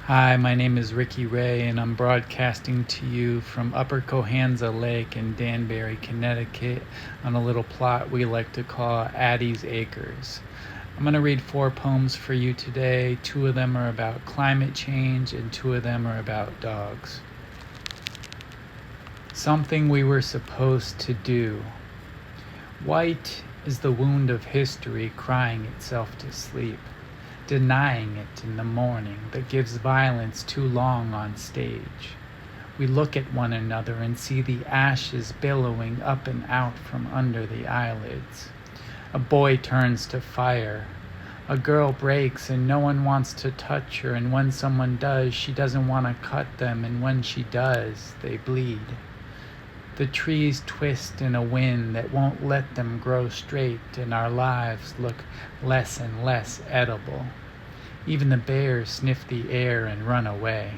Hi, my name is Ricky Ray, and I'm broadcasting to you from Upper Cohanza Lake in Danbury, Connecticut, on a little plot we like to call Addie's Acres. I'm going to read 4 poems for you today. 2 of them are about climate change, and 2 of them are about dogs. Something we were supposed to do. White is the wound of history crying itself to sleep, denying it in the morning that gives violence too long on stage. We look at one another and see the ashes billowing up and out from under the eyelids. A boy turns to fire. A girl breaks and no one wants to touch her, and when someone does, she doesn't want to cut them, and when she does, they bleed. The trees twist in a wind that won't let them grow straight, and our lives look less and less edible. Even the bears sniff the air and run away.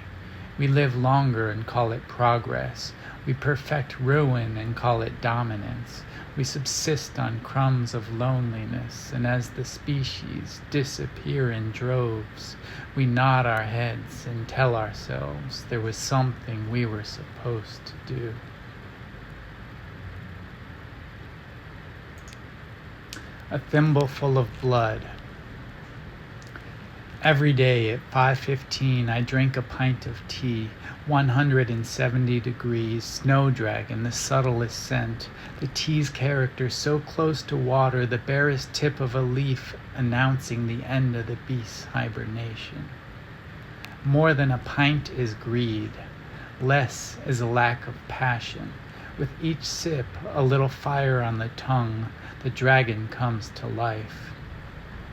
We live longer and call it progress. We perfect ruin and call it dominance. We subsist on crumbs of loneliness, and as the species disappear in droves, we nod our heads and tell ourselves there was something we were supposed to do. A thimbleful of blood. Every day at 5:15 I drink a pint of tea, 170 degrees, Snowdragon, the subtlest scent, the tea's character so close to water, the barest tip of a leaf announcing the end of the beast's hibernation. More than a pint is greed, less is a lack of passion. With each sip, a little fire on the tongue, the dragon comes to life.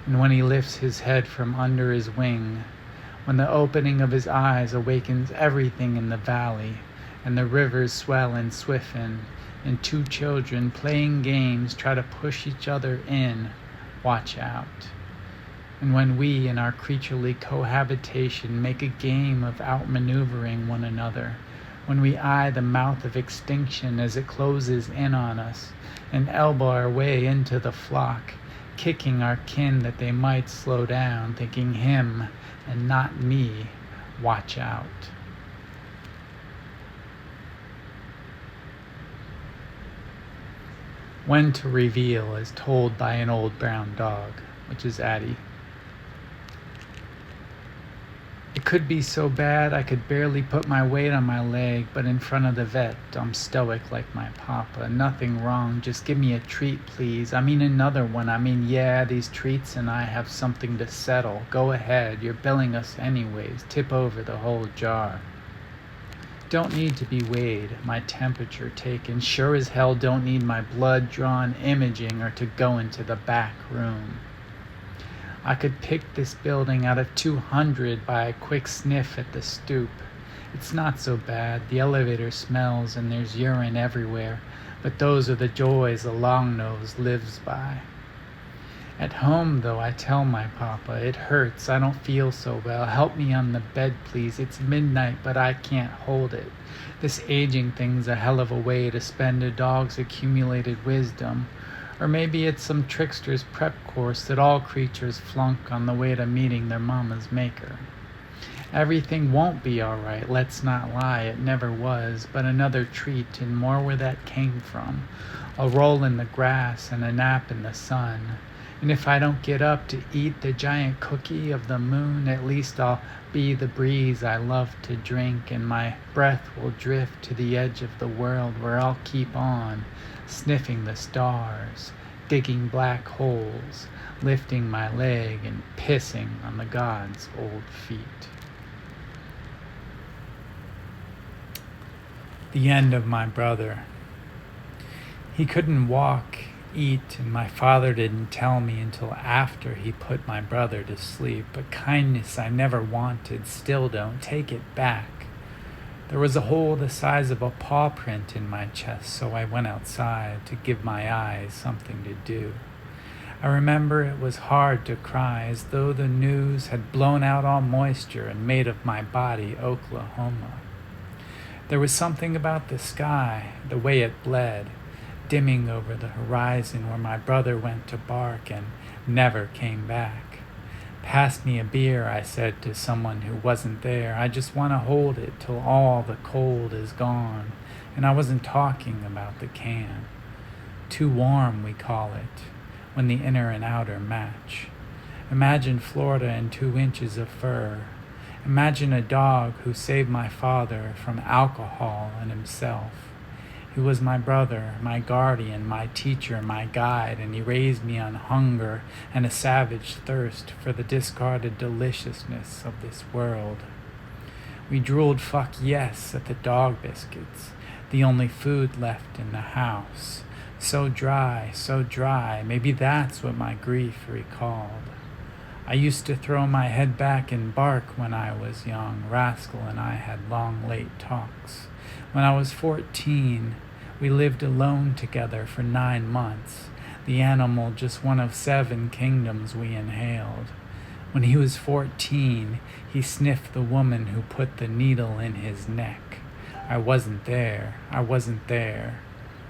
And when he lifts his head from under his wing, when the opening of his eyes awakens everything in the valley, and the rivers swell and swiffen, and 2 children playing games try to push each other in, watch out. And when we in our creaturely cohabitation make a game of outmaneuvering one another, when we eye the mouth of extinction as it closes in on us, and elbow our way into the flock, kicking our kin that they might slow down, thinking him and not me, watch out. When to reveal is told by an old brown dog, which is Addie. It could be so bad I could barely put my weight on my leg, but in front of the vet, I'm stoic like my papa. Nothing wrong, just give me a treat, please. I mean another one. Yeah, these treats and I have something to settle. Go ahead, you're billing us anyways. Tip over the whole jar. Don't need to be weighed, my temperature taken. Sure as hell don't need my blood drawn, imaging, or to go into the back room. I could pick this building out of 200 by a quick sniff at the stoop. It's not so bad. The elevator smells and there's urine everywhere, but those are the joys a long nose lives by. At home, though, I tell my papa, it hurts, I don't feel so well. Help me on the bed, please. It's midnight, but I can't hold it. This aging thing's a hell of a way to spend a dog's accumulated wisdom. Or maybe it's some trickster's prep course that all creatures flunk on the way to meeting their mama's maker. Everything won't be all right, let's not lie, it never was, but another treat and more where that came from. A roll in the grass and a nap in the sun. And if I don't get up to eat the giant cookie of the moon, at least I'll be the breeze I love to drink, and my breath will drift to the edge of the world where I'll keep on, sniffing the stars, digging black holes, lifting my leg and pissing on the gods' old feet. The end of my brother. He couldn't walk, eat, and my father didn't tell me until after he put my brother to sleep. But kindness I never wanted, still don't, take it back. There was a hole the size of a paw print in my chest, so I went outside to give my eyes something to do. I remember it was hard to cry, as though the news had blown out all moisture and made of my body Oklahoma. There was something about the sky, the way it bled, dimming over the horizon where my brother went to bark and never came back. Pass me a beer, I said to someone who wasn't there. I just want to hold it till all the cold is gone. And I wasn't talking about the can. Too warm, we call it, when the inner and outer match. Imagine Florida in 2 inches of fur. Imagine a dog who saved my father from alcohol and himself. He was my brother, my guardian, my teacher, my guide, and he raised me on hunger and a savage thirst for the discarded deliciousness of this world. We drooled fuck yes at the dog biscuits, the only food left in the house. So dry, maybe that's what my grief recalled. I used to throw my head back and bark when I was young. Rascal and I had long, late talks. When I was 14, we lived alone together for 9 months, the animal just one of 7 kingdoms we inhaled. When he was 14, he sniffed the woman who put the needle in his neck. I wasn't there.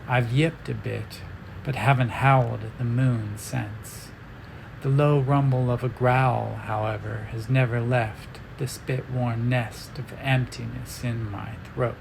I've yipped a bit, but haven't howled at the moon since. The low rumble of a growl, however, has never left the spit-worn nest of emptiness in my throat.